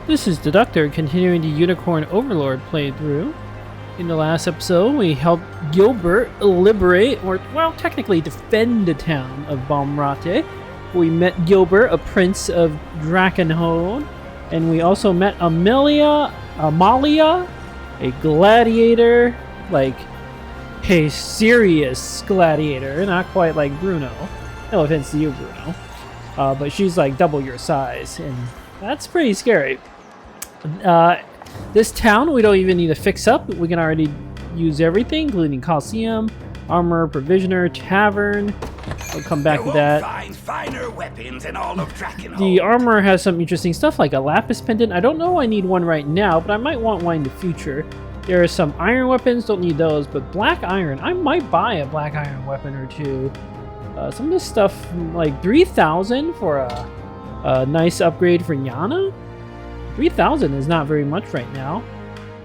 This is the Doctor continuing the Unicorn Overlord playthrough. In the last episode, we helped Gilbert liberate, or well, technically defend the town of Baumratte. We met Gilbert, a prince of Drakenhold, and we also met Amalia, a gladiator, like a serious gladiator, not quite like Bruno. No offense to you, Bruno. But she's like double your size, and that's pretty scary. This town we don't even need to fix up. We can already use everything, including Coliseum, armor, provisioner, tavern. I'll come back to that. Find finer weapons in all of Drakenhold. The armor has some interesting stuff like a lapis pendant. I don't know I need one right now, but I might want one in the future. There are some iron weapons, don't need those, but black iron, I might buy a black iron weapon or two. Some of this stuff, like 3,000 for a nice upgrade for Yana? 3,000 is not very much right now.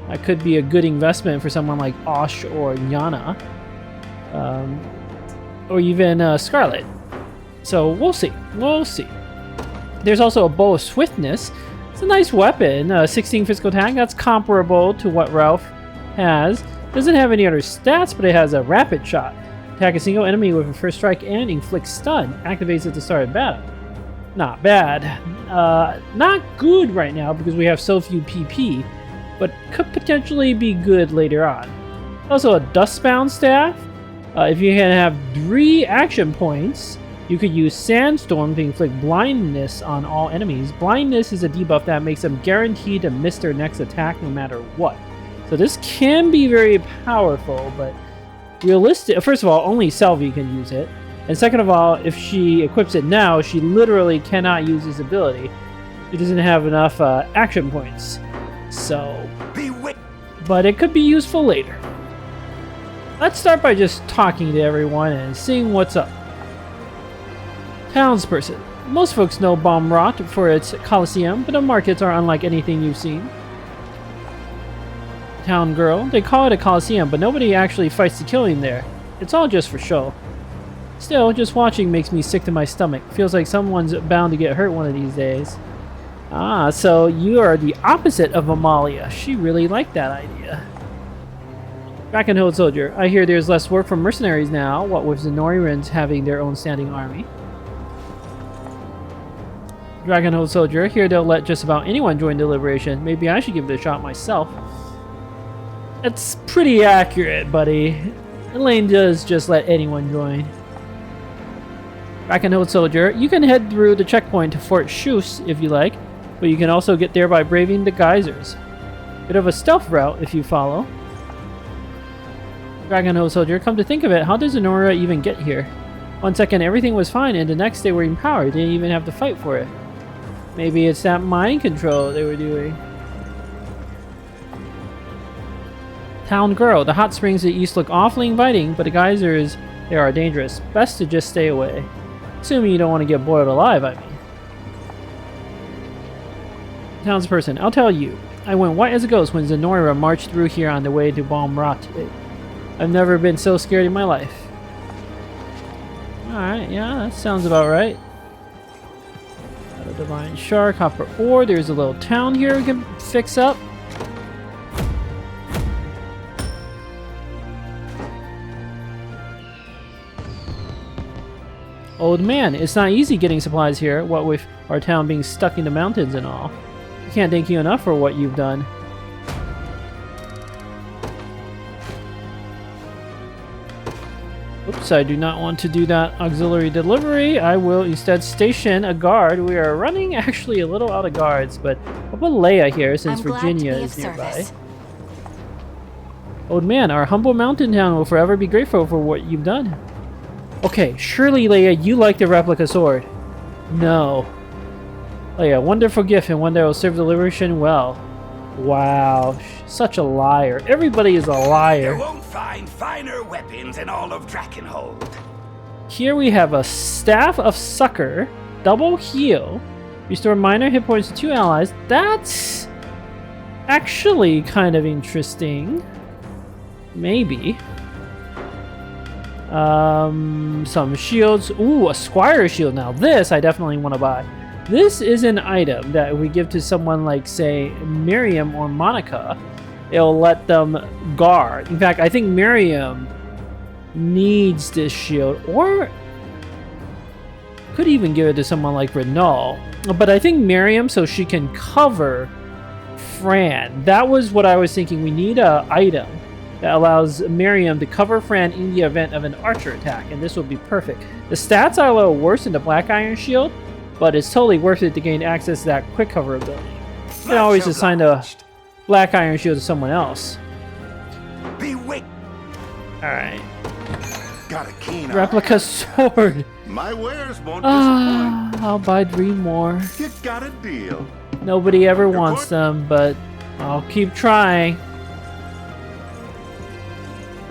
That could be a good investment for someone like Osh or Yana. Or even Scarlet. So we'll see. We'll see. There's also a bow of swiftness. It's a nice weapon. 16 physical attack. That's comparable to what Ralph has. Doesn't have any other stats, but it has a rapid shot. Attack a single enemy with a first strike and inflict stun. Activates at the start of battle. Not bad. Not good right now because we have so few PP, but could potentially be good later on. Also a Dustbound staff. If you can have 3 action points, you could use Sandstorm to inflict blindness on all enemies. Blindness is a debuff that makes them guaranteed to miss their next attack no matter what. So this can be very powerful, but realistic. First of all, only Selvi can use it. And second of all, if she equips it now, she literally cannot use this ability. She doesn't have enough action points. So, but it could be useful later. Let's start by just talking to everyone and seeing what's up. Townsperson. Most folks know Baumratte for its Coliseum, but the markets are unlike anything you've seen. Town girl. They call it a Coliseum, but nobody actually fights the killing there. It's all just for show. Still, just watching makes me sick to my stomach. Feels like someone's bound to get hurt one of these days. Ah, so you are the opposite of Amalia. She really liked that idea. Drakenhold soldier. I hear there's less work for mercenaries now, what with the Noirans having their own standing army. Drakenhold soldier. Here they'll let just about anyone join the liberation. Maybe I should give it a shot myself. That's pretty accurate, buddy. Elaine does just let anyone join. Drakenhold soldier. You can head through the checkpoint to Fort Schuss if you like, but you can also get there by braving the geysers. Bit of a stealth route if you follow. Drakenhold soldier. Come to think of it, how does Honora even get here? 1 second everything was fine and the next they were empowered. They didn't even have to fight for it. Maybe it's that mind control they were doing. Town girl. The hot springs to the east look awfully inviting, but the geysers, they are dangerous. Best to just stay away. Assuming you don't want to get boiled alive, I mean. Townsperson. I'll tell you. I went white as a ghost when Zenora marched through here on the way to Baumratte. I've never been so scared in my life. Alright, yeah, that sounds about right. Got a divine shark, copper ore. There's a little town here we can fix up. Old man, it's not easy getting supplies here, what with our town being stuck in the mountains and all. I can't thank you enough for what you've done. Oops, I do not want to do that auxiliary delivery. I will instead station a guard. We are running actually a little out of guards, but I'll put Leia here since Virginia is nearby. Old man, our humble mountain town will forever be grateful for what you've done. Okay, surely, Leia, you like the replica sword. No. Leia, wonderful gift and one that will serve the liberation well. Wow, such a liar. Everybody is a liar. You won't find finer weapons in all of Drakenhold. Here we have a Staff of Succor, double heal, restore minor hit points to 2 allies. That's actually kind of interesting. Maybe. Some shields. Ooh, a Squire shield. Now this I definitely want to buy. This is an item that we give to someone like, say, Miriam or Monica. It'll let them guard. In fact, I think Miriam needs this shield, or could even give it to someone like Renault. But I think Miriam, so she can cover Fran. That was what I was thinking. We need an item that allows Miriam to cover Fran in the event of an archer attack, and this will be perfect. The stats are a little worse in the Black Iron Shield, but it's totally worth it to gain access to that quick cover ability. You can always assign a Black Iron Shield to someone else. Alright. Got a keen Replica sword. My wares won't disappoint. I'll buy 3 more. You got a deal. Nobody ever wants them, but I'll keep trying.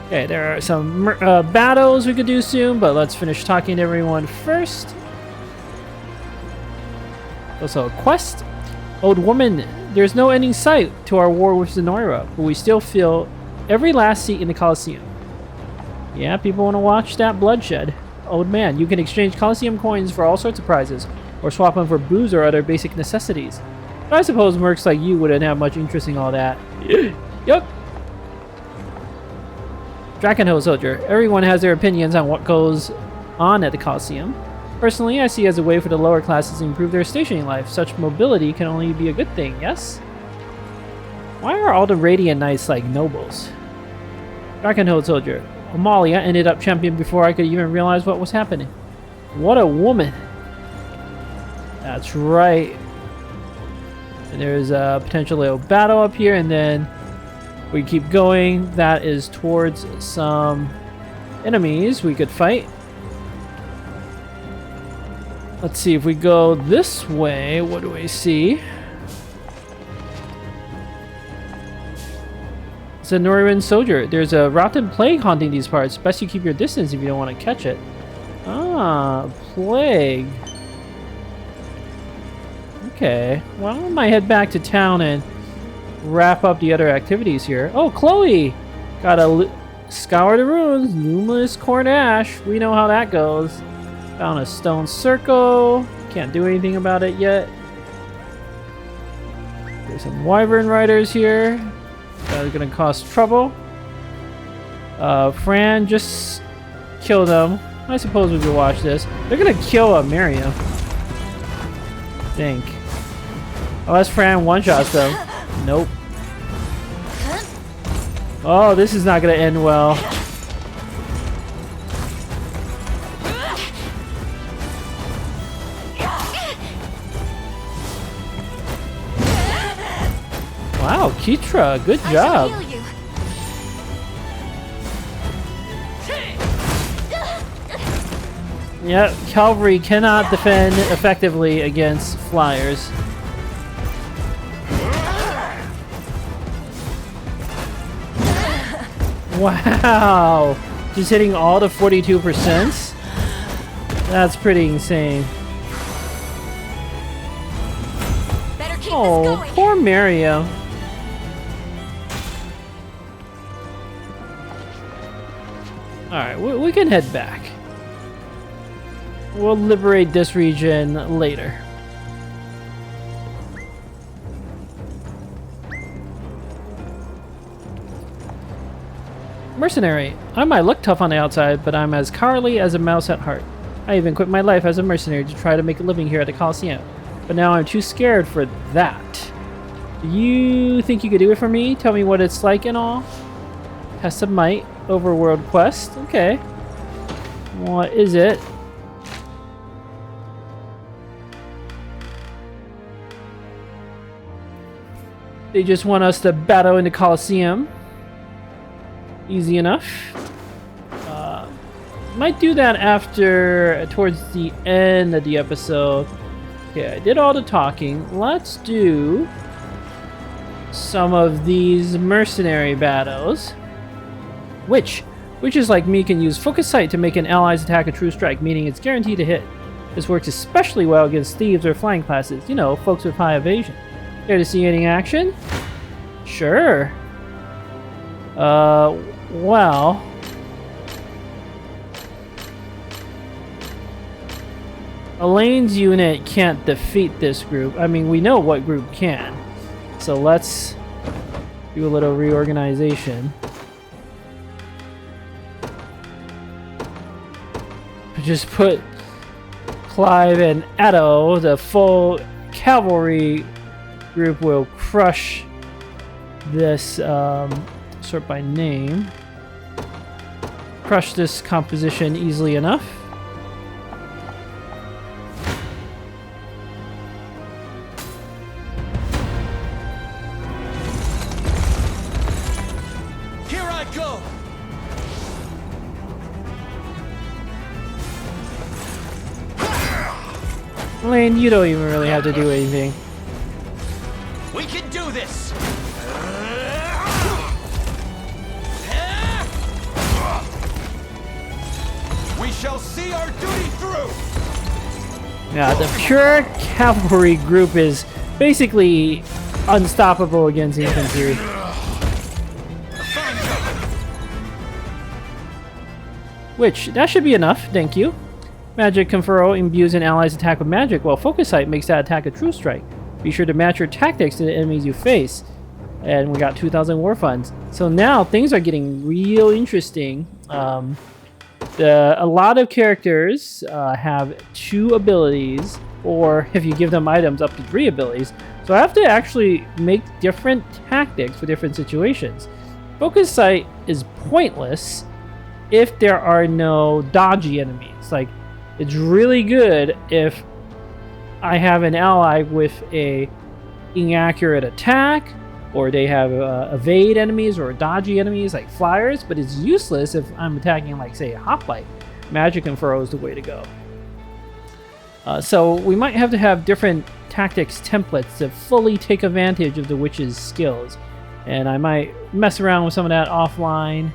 Okay, there are some battles we could do soon, but let's finish talking to everyone first. Also, a quest. Old woman, there's no ending sight to our war with Zenoira, but we still fill every last seat in the Colosseum. Yeah, people want to watch that bloodshed. Old man, you can exchange Colosseum coins for all sorts of prizes, or swap them for booze or other basic necessities. But I suppose mercs like you wouldn't have much interest in all that. Yup. Drakenhill Soldier. Everyone has their opinions on what goes on at the Colosseum. Personally, I see it as a way for the lower classes to improve their stationing life. Such mobility can only be a good thing, yes? Why are all the Radiant Knights like nobles? Drakenhill Soldier. Amalia ended up champion before I could even realize what was happening. What a woman. That's right. And there's a potential little battle up here, and then we keep going. That is towards some enemies we could fight. Let's see, if we go this way, what do we see? Zenorian Soldier. There's a rotten plague haunting these parts. Best you keep your distance if you don't want to catch it. Ah, plague. Okay, well, I might head back to town and wrap up the other activities here. Oh, Chloe! Gotta scour the ruins. Luminous corn ash. We know how that goes. Found a stone circle. Can't do anything about it yet. There's some wyvern riders here. That is gonna cause trouble. Fran, just kill them. I suppose we could watch this. They're gonna kill Miriam. Think. Unless Fran one-shots them. Nope. Oh, this is not gonna end well. Wow, Keitra, good job. Yep, cavalry cannot defend effectively against flyers. Wow, just hitting all the 42%? That's pretty insane. Oh, poor Miriam. Alright, we can head back. We'll liberate this region later. Mercenary. I might look tough on the outside, but I'm as cowardly as a mouse at heart. I even quit my life as a mercenary to try to make a living here at the Colosseum. But now I'm too scared for that. Do you think you could do it for me? Tell me what it's like and all? Test of Might. Overworld quest. Okay. What is it? They just want us to battle in the Colosseum. Easy enough. Might do that after, towards the end of the episode. Okay, I did all the talking. Let's do some of these mercenary battles. Witches like me can use Focus Sight to make an ally's attack a true strike, meaning it's guaranteed to hit. This works especially well against thieves or flying classes, you know, folks with high evasion. Care to see any action? Sure. Well... Elaine's unit can't defeat this group. I mean, we know what group can. So let's do a little reorganization. Just put Clive and Edo, the full cavalry group will crush this, sort by name. Crush this composition easily enough. Here I go. Elaine, you don't even really have to do anything. We can do this. We shall see our duty through. Yeah, the pure cavalry group is basically unstoppable against infantry. Which, that should be enough, thank you. Magic Conferral imbues an ally's attack with magic, while Focus Sight makes that attack a true strike. Be sure to match your tactics to the enemies you face. And we got 2,000 war funds. So now things are getting real interesting. A lot of characters have 2 abilities, or if you give them items, up to 3 abilities. So I have to actually make different tactics for different situations. Focus Sight is pointless if there are no dodgy enemies. Like, it's really good if I have an ally with a inaccurate attack, or they have evade enemies or dodgy enemies like flyers, but it's useless if I'm attacking, like, say, a hoplite. Magic and Furrow is the way to go. So we might have to have different tactics templates to fully take advantage of the witch's skills. And I might mess around with some of that offline.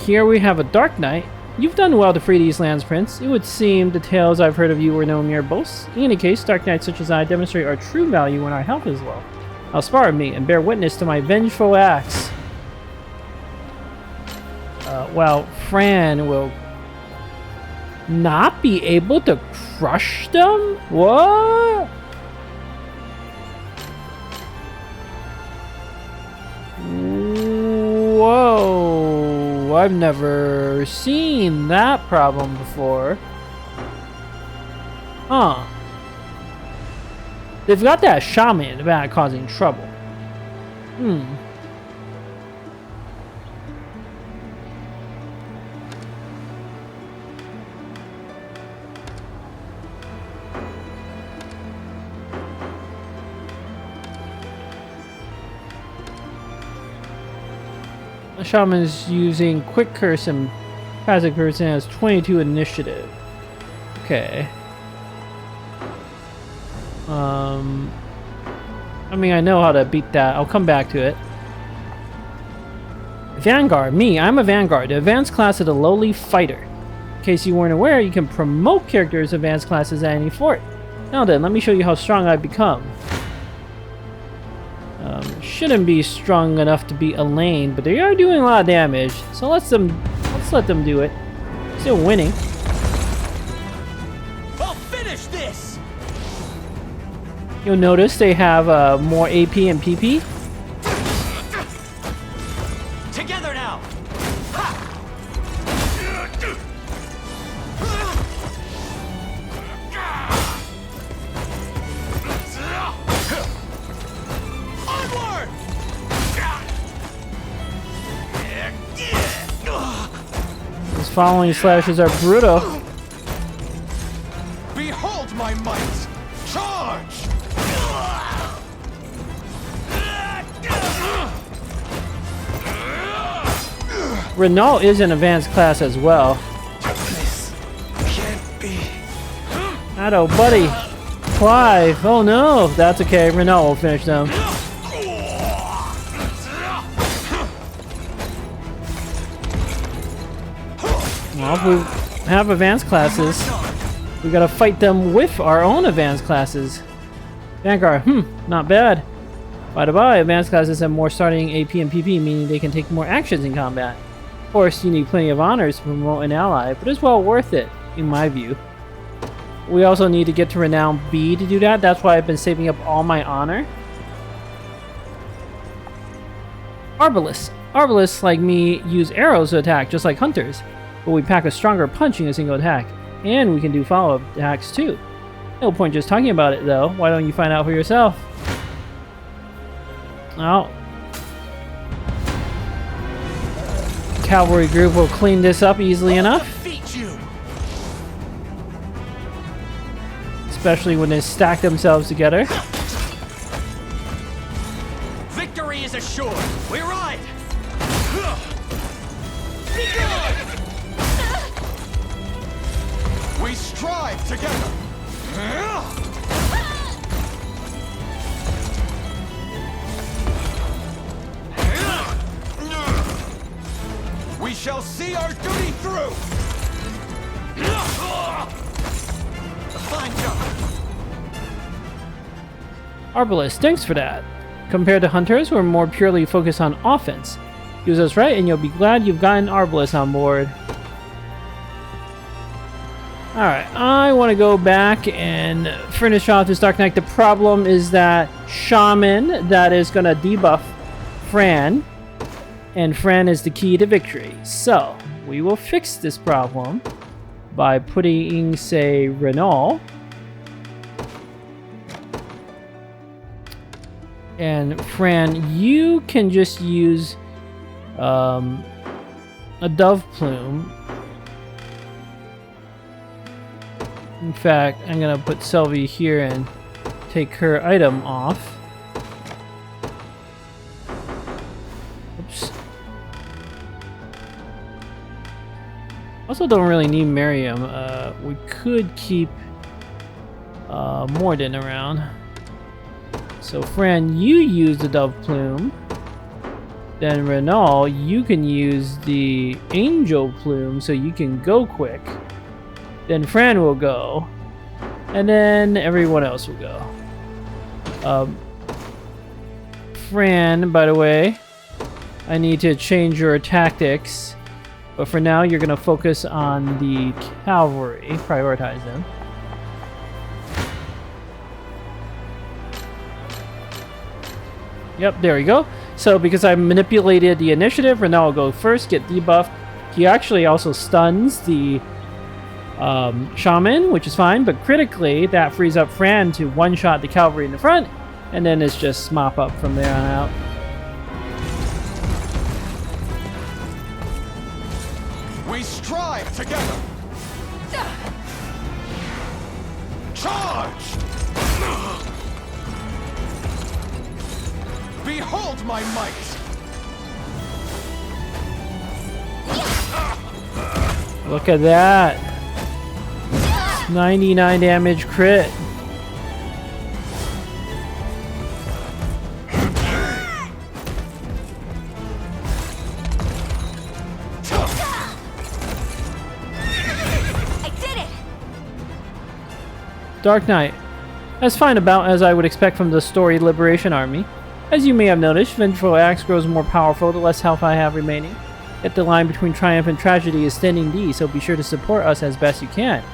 Here we have a Dark Knight. You've done well to free these lands, Prince. It would seem the tales I've heard of you were no mere boasts. In any case, Dark Knights such as I demonstrate our true value when our health is low. Now spar with me and bear witness to my vengeful acts. Well, Fran will not be able to crush them? What? Whoa, I've never seen that problem before. Huh. They've got that shaman in the back causing trouble. The shaman is using Quick Curse and Passive Curse and has 22 initiative. Okay. I mean, I know how to beat that. I'll come back to it. Vanguard. Me, I'm a Vanguard, the advanced class of the lowly fighter. In case you weren't aware, you can promote characters advanced classes at any fort. Now then, let me show you how strong I've become. Shouldn't be strong enough to beat Elaine, but they are doing a lot of damage, so let's let them do it. Still winning. I'll finish this. You'll notice they have more AP and PP. Together now. Onward! His following slashes are brutal. Behold my might! Charge! Renault is an advanced class as well. This can't be. Atto, buddy. Clive. Oh no, that's okay. Renault will finish them. Well, if we have advanced classes, we gotta fight them with our own advanced classes. Vanguard, not bad. By the by, advanced classes have more starting AP and PP, meaning they can take more actions in combat. course, you need plenty of honors to promote an ally, but it's well worth it, in my view. We also need to get to Renown B to do that. That's why I've been saving up all my honor. Arbalists. Arbalists, like me, use arrows to attack, just like hunters. But we pack a stronger punch in a single attack. And we can do follow-up attacks, too. No point just talking about it, though. Why don't you find out for yourself? Oh. Cavalry group will clean this up easily enough. Especially when they stack themselves together. Victory is assured. We ride. Be good. We strive together. We shall see our duty through. A fine job. Arbalist, thanks for that. Compared to hunters who are more purely focused on offense. Use us right and you'll be glad you've gotten Arbalist on board. Alright, I want to go back and finish off this Dark Knight. The problem is that Shaman that is going to debuff Fran. And Fran is the key to victory. So, we will fix this problem by putting, say, Renault. And Fran, you can just use a dove plume. In fact, I'm gonna put Selvi here and take her item off. Oops. Also don't really need Miriam. We could keep Morden around. So Fran, you use the dove plume. Then Renault, you can use the angel plume so you can go quick. Then Fran will go. And then everyone else will go. Fran, by the way, I need to change your tactics. But for now, you're going to focus on the cavalry. Prioritize them. Yep, there we go. So because I manipulated the initiative, Renault will go first, get debuffed. He actually also stuns the Shaman, which is fine, but critically, that frees up Fran to one-shot the cavalry in the front, and then it's just mop up from there on out. We strive together. Charge! Behold my might! Look at that. 99 damage crit. I did it. Dark Knight. As fine about as I would expect from the story Liberation Army. As you may have noticed, Vengeful Axe grows more powerful the less health I have remaining. Yet the line between triumph and tragedy is standing D, so be sure to support us as best you can.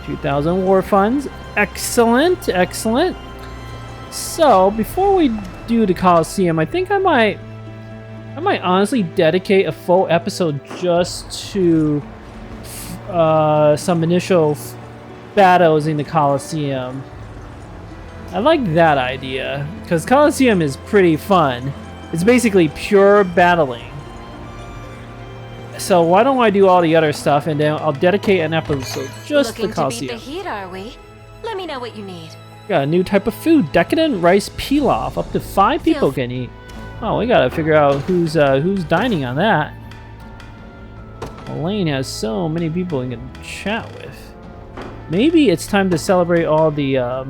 2,000 war funds. Excellent, excellent. So, before we do the Coliseum, I think I might honestly dedicate a full episode just to some initial battles in the Coliseum. I like that idea, because Coliseum is pretty fun. It's basically pure battling. So why don't I do all the other stuff, and then I'll dedicate an episode just to the Coliseum. Looking to beat the heat, are we? Let me know what you need. Got a new type of food, decadent rice pilaf. Up to 5 people can eat. Oh, we gotta figure out who's dining on that. Elaine has so many people he can chat with. Maybe it's time to celebrate all the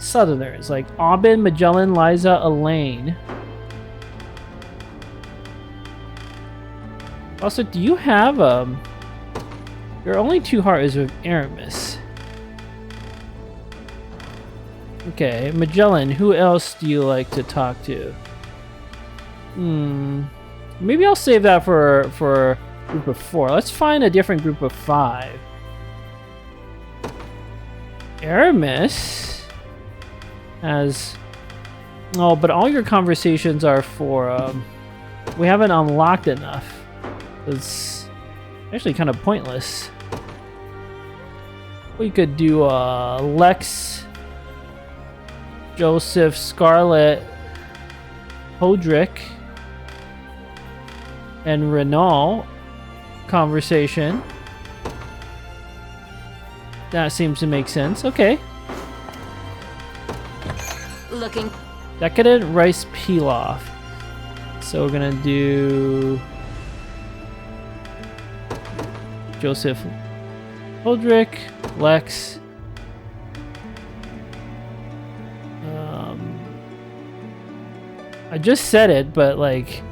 Southerners, like Aubin, Magellan, Liza, Elaine. Also, do you have your only 2 heart is with Aramis. Okay, Magellan, who else do you like to talk to? Maybe I'll save that for group of 4. Let's find a different group of 5. Aramis has... Oh, but all your conversations are for... we haven't unlocked enough. It's actually kind of pointless. We could do Lex, Joseph, Scarlet, Hodrick, and Renault conversation. That seems to make sense. Okay. Looking. Decadent rice pilaf. So we're gonna do Joseph, Hodrick, Lex. I just said it, but like,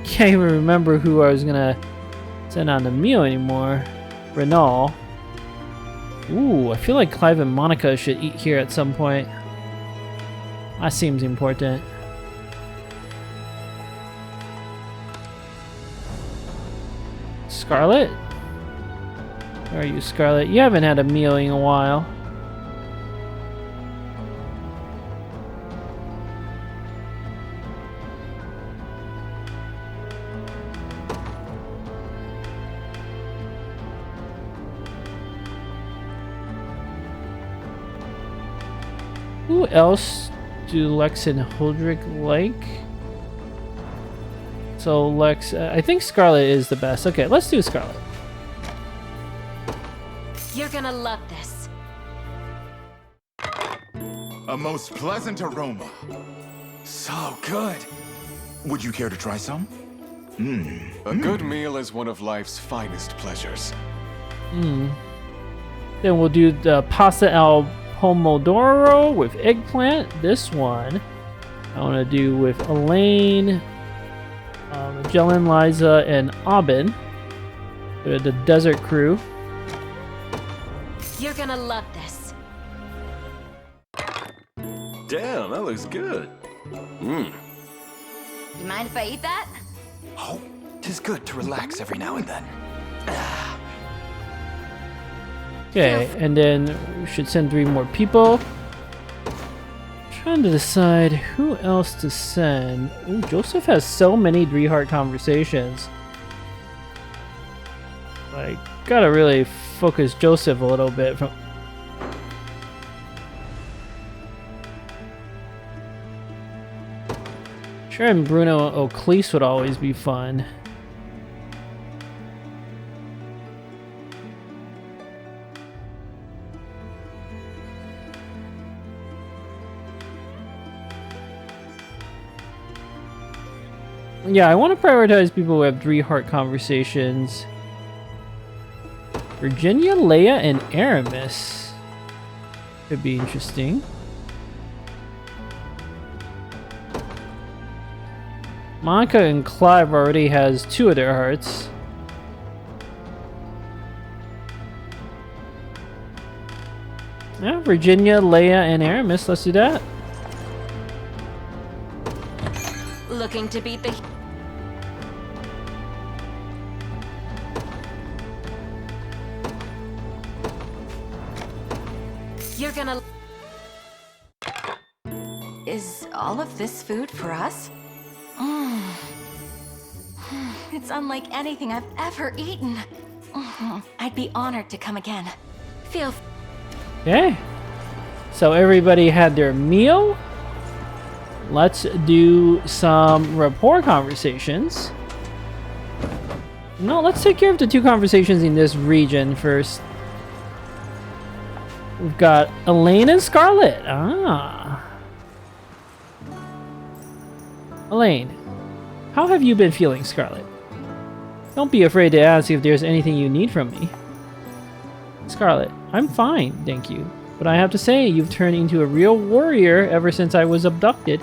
can't even remember who I was gonna send on the meal anymore. Renault. Ooh, I feel like Clive and Monica should eat here at some point. That seems important. Scarlet? Where are you, Scarlet? You haven't had a meal in a while. Who else do Lex and Hodrick like? So Lex, I think Scarlet is the best. Okay, let's do Scarlet. You're gonna love this. A most pleasant aroma. So good. Would you care to try some? A good meal is one of life's finest pleasures. Then we'll do the pasta al pomodoro with eggplant. This one I want to do with Elaine, Jelen, Liza, and Aubin. The desert crew. You're gonna love this. Damn, that looks good. You mind if I eat that? Oh, 'tis good to relax every now and then. Okay, and then we should send 3 more people. Trying to decide who else to send. Ooh, Joseph has so many Dreeheart conversations. Like, gotta really focus Joseph a little bit. Sure, and Bruno O'Cleese would always be fun. Yeah, I want to prioritize people who have Dreeheart conversations. Virginia, Leia, and Aramis could be interesting. Monica and Clive already has 2 of their hearts. Yeah, Virginia, Leia, and Aramis. Let's do that. Looking to beat the... You're gonna... Is all of this food for us? It's unlike anything I've ever eaten. I'd be honored to come again. Feel... Okay. So everybody had their meal. Let's do some rapport conversations. No, let's take care of the 2 conversations in this region first. We've got Elaine and Scarlet. Elaine, how have you been feeling, Scarlet? Don't be afraid to ask if there's anything you need from me. Scarlet, I'm fine, thank you. But I have to say, you've turned into a real warrior ever since I was abducted.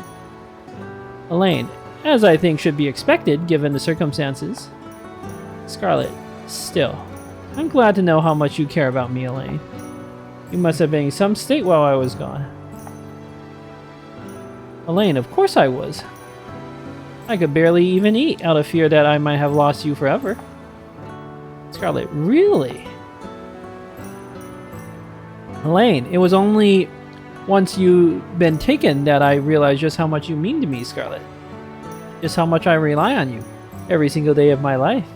Elaine, as I think should be expected given the circumstances. Scarlet, still, I'm glad to know how much you care about me, Elaine. You must have been in some state while I was gone. Elaine, of course I was. I could barely even eat out of fear that I might have lost you forever. Scarlet, really? Elaine, it was only once you'd been taken that I realized just how much you mean to me, Scarlet. Just how much I rely on you every single day of my life.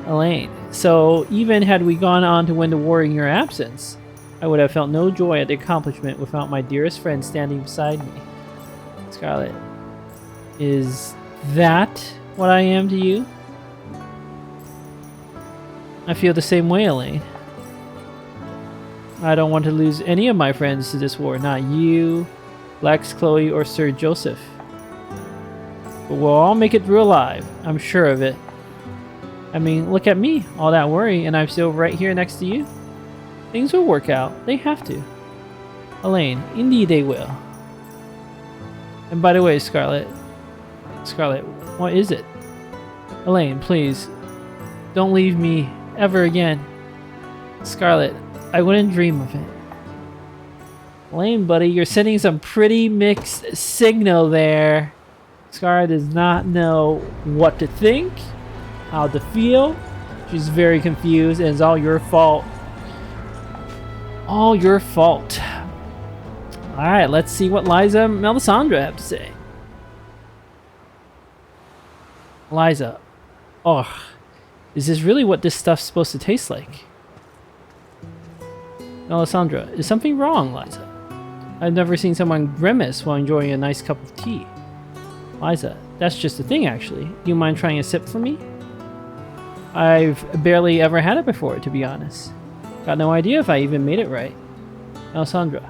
Elaine, so even had we gone on to win the war in your absence, I would have felt no joy at the accomplishment without my dearest friend standing beside me. Scarlet, is that what I am to you? I feel the same way, Elaine. I don't want to lose any of my friends to this war, not you, Lex, Chloe, or Sir Joseph. But we'll all make it through alive, I'm sure of it. I mean, look at me, all that worry, and I'm still right here next to you. Things will work out, they have to. Elaine, indeed they will. And by the way, Scarlet, what is it? Elaine, please, don't leave me ever again. Scarlet, I wouldn't dream of it. Elaine, buddy, you're sending some pretty mixed signal there. Scarlet does not know what to think, how to feel. She's very confused, and it's all your fault. All your fault. Alright, let's see what Liza and Melisandre have to say. Liza. Oh, is this really what this stuff's supposed to taste like? Melisandre, is something wrong, Liza? I've never seen someone grimace while enjoying a nice cup of tea. Liza, that's just the thing, actually. Do you mind trying a sip for me? I've barely ever had it before, to be honest. Got no idea if I even made it right. Melisandre,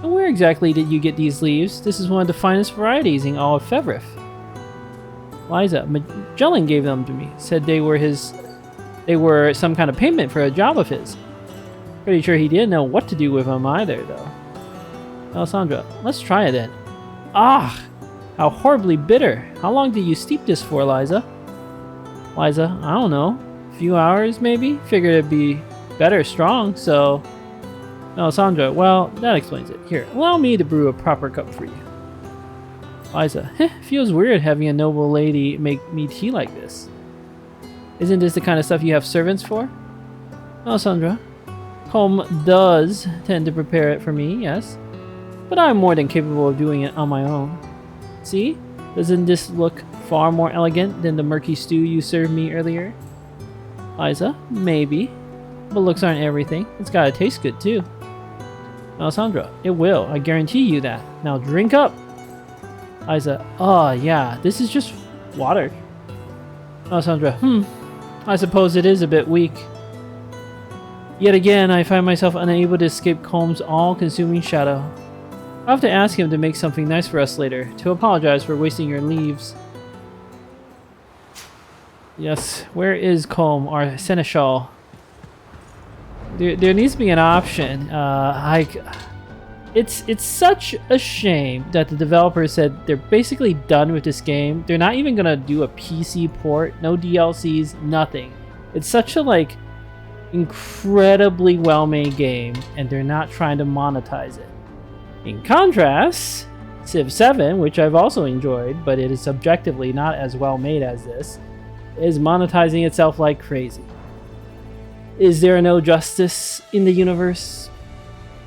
and where exactly did you get these leaves? This is one of the finest varieties in all of Fevrith. Liza, Magellan gave them to me. Said they were some kind of payment for a job of his. Pretty sure he didn't know what to do with them either, though. Melisandre, let's try it then. Ah! How horribly bitter. How long did you steep this for, Liza? Liza, I don't know. A few hours, maybe? Figured it'd be better strong, so... Melisandre, well, that explains it. Here, allow me to brew a proper cup for you. Liza, feels weird having a noble lady make me tea like this. Isn't this the kind of stuff you have servants for? Melisandre, Colm does tend to prepare it for me, yes. But I'm more than capable of doing it on my own. See? Doesn't this look far more elegant than the murky stew you served me earlier? Liza, maybe. But looks aren't everything. It's gotta taste good, too. Melisandre, it will. I guarantee you that. Now drink up! Liza, oh yeah, this is just water. Melisandre, I suppose it is a bit weak. Yet again, I find myself unable to escape Colm's all-consuming shadow. I'll have to ask him to make something nice for us later, to apologize for wasting your leaves. Yes, where is Colm, our seneschal? There needs to be an option. It's such a shame that the developers said they're basically done with this game. They're not even gonna do a PC port, no DLCs, nothing. It's such a incredibly well-made game, and they're not trying to monetize it. In contrast, Civ 7, which I've also enjoyed, but it is subjectively not as well-made as this, is monetizing itself like crazy. Is there no justice in the universe?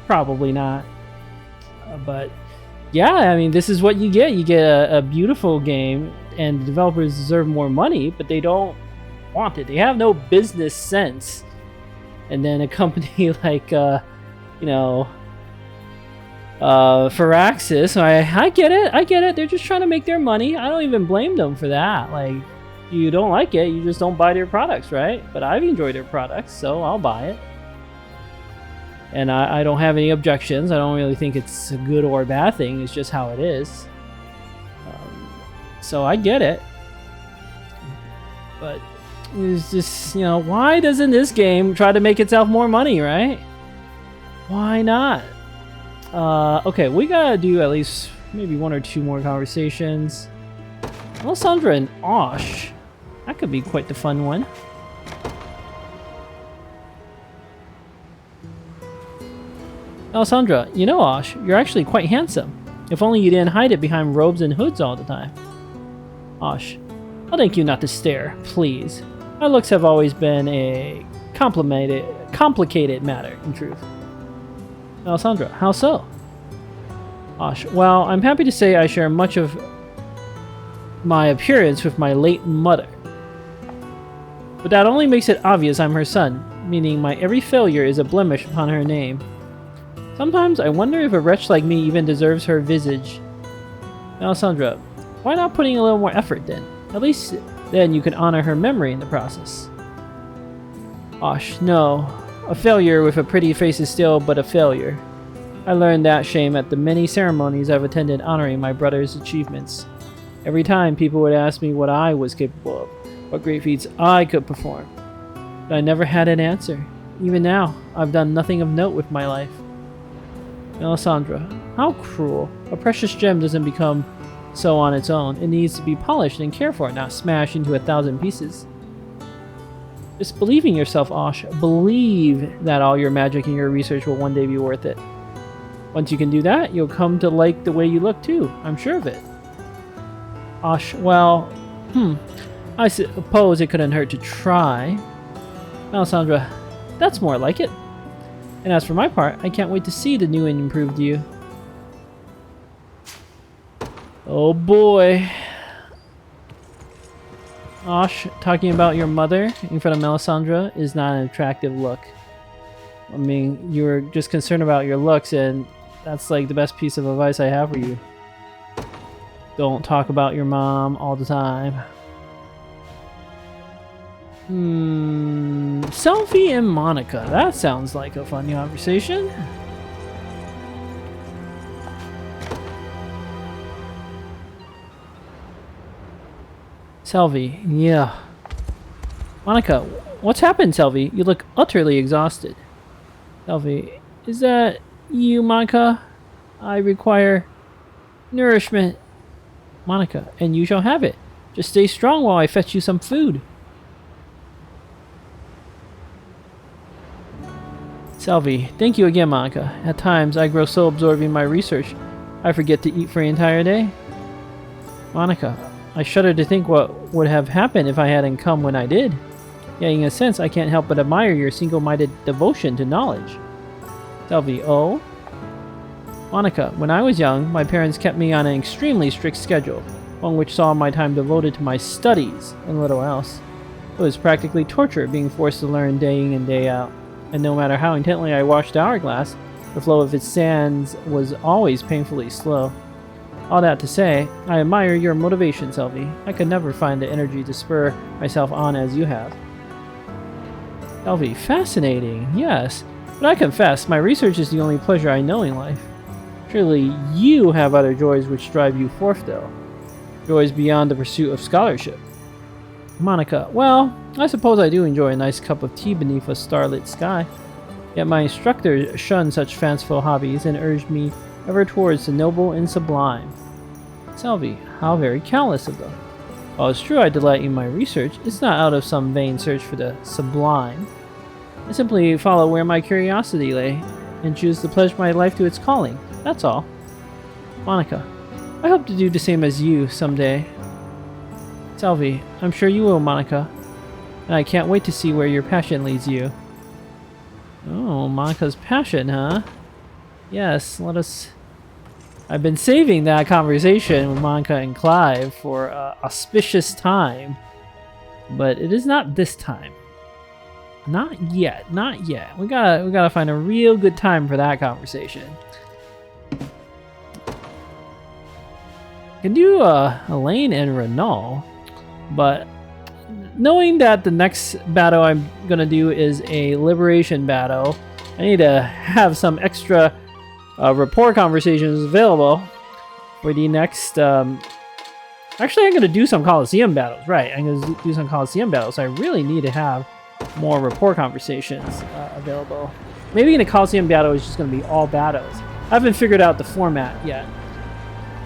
Probably not. But yeah, I mean, this is what you get. You get a beautiful game, and the developers deserve more money, but they don't want it. They have no business sense. And then a company like, Firaxis, I get it. They're just trying to make their money. I don't even blame them for that. You don't like it, you just don't buy their products, right? But I've enjoyed their products, so I'll buy it. And I don't have any objections. I don't really think it's a good or a bad thing. It's just how it is. So I get it. But it's just, why doesn't this game try to make itself more money, right? Why not? Okay, we gotta do at least maybe one or two more conversations. Melisandre and Osh. That could be quite the fun one. Melisandre, Osh, you're actually quite handsome. If only you didn't hide it behind robes and hoods all the time. Osh. I'll thank you not to stare, please. My looks have always been a complicated matter, in truth. Alessandra, how so? Osh. Well, I'm happy to say I share much of my appearance with my late mother. But that only makes it obvious I'm her son, meaning my every failure is a blemish upon her name. Sometimes I wonder if a wretch like me even deserves her visage. Alessandra, why not putting a little more effort then? At least then you can honor her memory in the process. Osh, no. A failure with a pretty face is still but a failure. I learned that shame at the many ceremonies I've attended honoring my brother's achievements. Every time people would ask me what I was capable of, what great feats I could perform. But I never had an answer. Even now, I've done nothing of note with my life. Alessandra, how cruel. A precious gem doesn't become so on its own. It needs to be polished and cared for, not smashed into 1,000 pieces. Just believe in yourself, Osh. Believe that all your magic and your research will one day be worth it. Once you can do that, you'll come to like the way you look too. I'm sure of it. Osh, well, I suppose it couldn't hurt to try. Alessandra, that's more like it. And as for my part, I can't wait to see the new and improved you. Oh boy. Osh, talking about your mother in front of Melisandre is not an attractive look. I mean, you're just concerned about your looks, and that's like the best piece of advice I have for you. Don't talk about your mom all the time. Selfie and Monica. That sounds like a fun conversation. Selvi, yeah. Monica, what's happened, Selvi? You look utterly exhausted. Selvi, is that you, Monica? I require nourishment. Monica, and you shall have it. Just stay strong while I fetch you some food. Selvi, thank you again, Monica. At times, I grow so absorbed in my research, I forget to eat for an entire day. Monica, I shudder to think what would have happened if I hadn't come when I did. Yet in a sense, I can't help but admire your single-minded devotion to knowledge. Selvi, oh? Monica, when I was young, my parents kept me on an extremely strict schedule, one which saw my time devoted to my studies and little else. It was practically torture being forced to learn day in and day out, and no matter how intently I watched the hourglass, the flow of its sands was always painfully slow. All that to say, I admire your motivation, Selvi. I could never find the energy to spur myself on as you have. Selvi, fascinating, yes. But I confess, my research is the only pleasure I know in life. Surely you have other joys which drive you forth, though. Joys beyond the pursuit of scholarship. Monica, well, I suppose I do enjoy a nice cup of tea beneath a starlit sky. Yet my instructor shunned such fanciful hobbies and urged me ever towards the noble and sublime. Selvi, how very callous of them. While it's true I delight in my research, it's not out of some vain search for the sublime. I simply follow where my curiosity lay, and choose to pledge my life to its calling. That's all. Monica, I hope to do the same as you someday. Selvi, I'm sure you will, Monica. And I can't wait to see where your passion leads you. Oh, Monica's passion, huh? Yes, let us... I've been saving that conversation with Monica and Clive for an auspicious time. But it is not this time. Not yet, not yet. We gotta find a real good time for that conversation. Can do Elaine and Renault, but knowing that the next battle I'm gonna do is a liberation battle, I need to have some extra rapport conversations available for the next. Actually, I'm gonna do some Coliseum battles. Right, I'm gonna do some Coliseum battles. I really need to have more rapport conversations available. Maybe in a Coliseum battle is just gonna be all battles. I haven't figured out the format yet.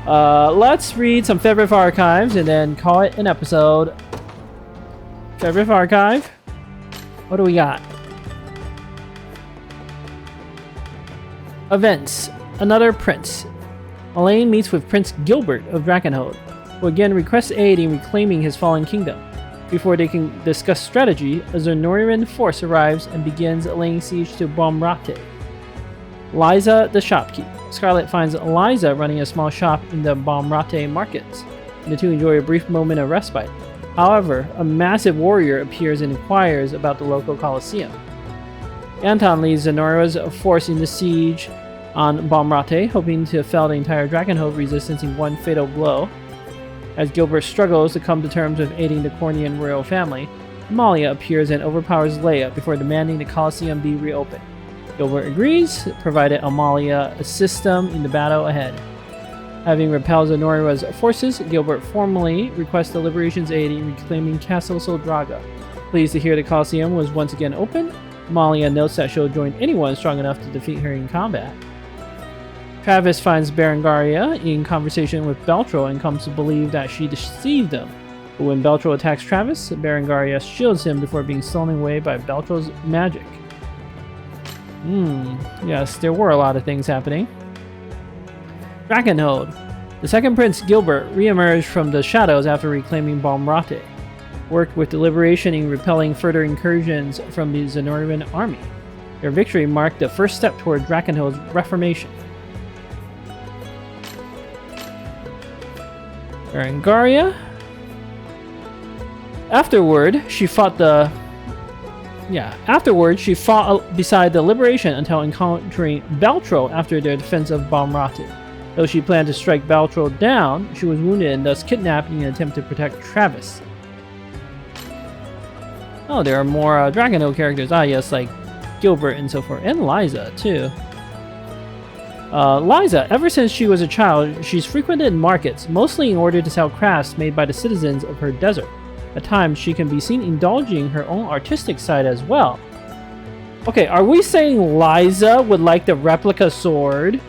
Let's read some Fedriff Archives and then call it an episode. Fedriff Archive. What do we got? Events. Another prince. Elaine meets with Prince Gilbert of Drakenholt, who who again requests aid in reclaiming his fallen kingdom. Before they can discuss strategy, a Zenorian force arrives and begins laying siege to Baumratte. Liza the shopkeep. Scarlet finds Liza running a small shop in the Baumratte markets. The two enjoy a brief moment of respite. However, a massive warrior appears and inquires about the local coliseum. Anton leads Zenoria's force in the siege on Baumratte, hoping to fell the entire Dragonhold resistance in one fatal blow. As Gilbert struggles to come to terms with aiding the Cornian royal family, Amalia appears and overpowers Leia before demanding the Coliseum be reopened. Gilbert agrees, provided Amalia assists them in the battle ahead. Having repelled Zenoria's forces, Gilbert formally requests the Liberation's aid in reclaiming Castle Soldraga. Pleased to hear the Coliseum was once again open, Amalia notes that she'll join anyone strong enough to defeat her in combat. Travis finds Berengaria in conversation with Beltro and comes to believe that she deceived him. But when Beltro attacks Travis, Berengaria shields him before being stolen away by Beltro's magic. Yes, there were a lot of things happening. Dragonhold. The second Prince Gilbert re-emerged from the shadows after reclaiming Baumratte. Worked with the Liberation in repelling further incursions from the Zenorian army. Their victory marked the first step toward Dragonhold's reformation. Berengaria. Afterward, she fought beside the Liberation until encountering Beltro after their defense of Baumratte. Though she planned to strike Beltro down, she was wounded and thus kidnapped in an attempt to protect Travis. Oh, there are more Dragonhold characters. Ah, yes, like Gilbert and so forth. And Liza, too. Liza, ever since she was a child, she's frequented markets, mostly in order to sell crafts made by the citizens of her desert. At times, she can be seen indulging her own artistic side as well. Okay, are we saying Liza would like the replica sword?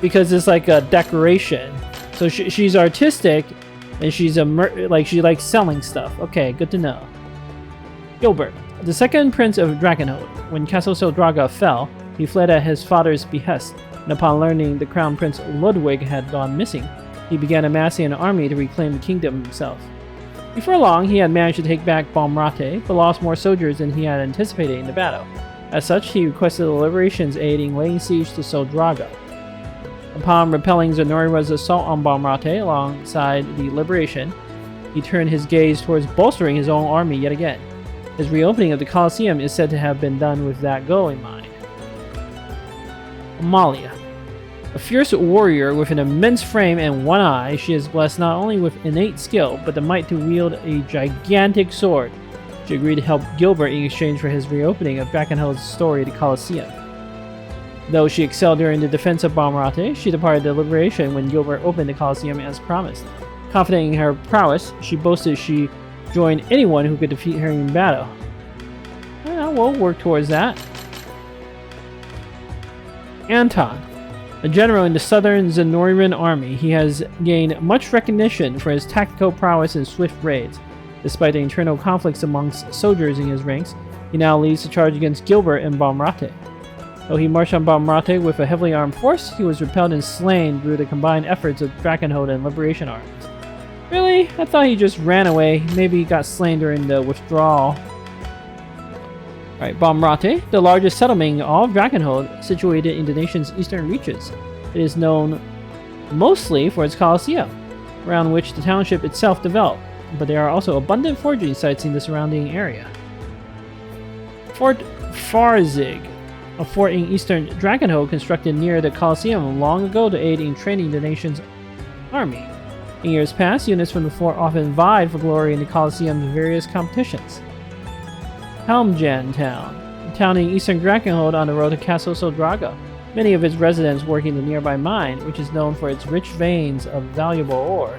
Because it's like a decoration. So she's artistic, and she's she likes selling stuff. Okay, good to know. Gilbert, the second prince of Dragonhold. When Castle Soldraga fell, he fled at his father's behest, and upon learning the Crown Prince Ludwig had gone missing, he began amassing an army to reclaim the kingdom himself. Before long, he had managed to take back Baumratte, but lost more soldiers than he had anticipated in the battle. As such, he requested the Liberation's aid in laying siege to Soldraga. Upon repelling Zenoria's assault on Baumratte alongside the Liberation, he turned his gaze towards bolstering his own army yet again. His reopening of the Coliseum is said to have been done with that goal in mind. Amalia. A fierce warrior with an immense frame and one eye, she is blessed not only with innate skill, but the might to wield a gigantic sword. She agreed to help Gilbert in exchange for his reopening of Dragonhold's story, the Coliseum. Though she excelled during the defense of Baumratte, she departed the Liberation when Gilbert opened the Coliseum as promised. Confident in her prowess, she boasted she joined anyone who could defeat her in battle. Well, we'll work towards that. Anton. A general in the southern Zenorian army, he has gained much recognition for his tactical prowess and swift raids. Despite the internal conflicts amongst soldiers in his ranks, he now leads the charge against Gilbert and Baumratte. Though he marched on Baumratte with a heavily armed force, he was repelled and slain through the combined efforts of Dragonhold and Liberation armies. Really? I thought he just ran away. Maybe he got slain during the withdrawal. Alright, Baumratte, the largest settlement in all of Dragonhold, situated in the nation's eastern reaches. It is known mostly for its Coliseum, around which the township itself developed, but there are also abundant foraging sites in the surrounding area. Fort Farzig, a fort in eastern Dragonhold constructed near the Coliseum long ago to aid in training the nation's army. In years past, units from the fort often vied for glory in the Coliseum's various competitions. Helmjan Town, a town in eastern Dragonhold on the road to Castle Soldraga. Many of its residents work in the nearby mine, which is known for its rich veins of valuable ore.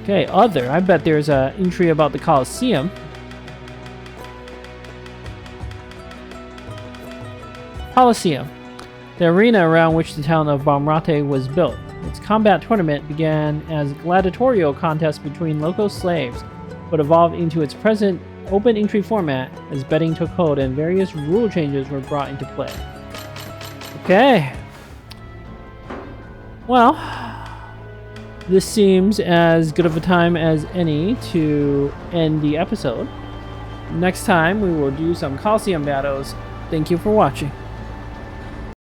Okay, other. I bet there's an entry about the Coliseum. Coliseum, the arena around which the town of Baumratte was built. Its combat tournament began as a gladiatorial contest between local slaves, but evolved into its present open entry format as betting took hold and various rule changes were brought into play. Okay. Well, this seems as good of a time as any to end the episode. Next time, we will do some Coliseum battles. Thank you for watching.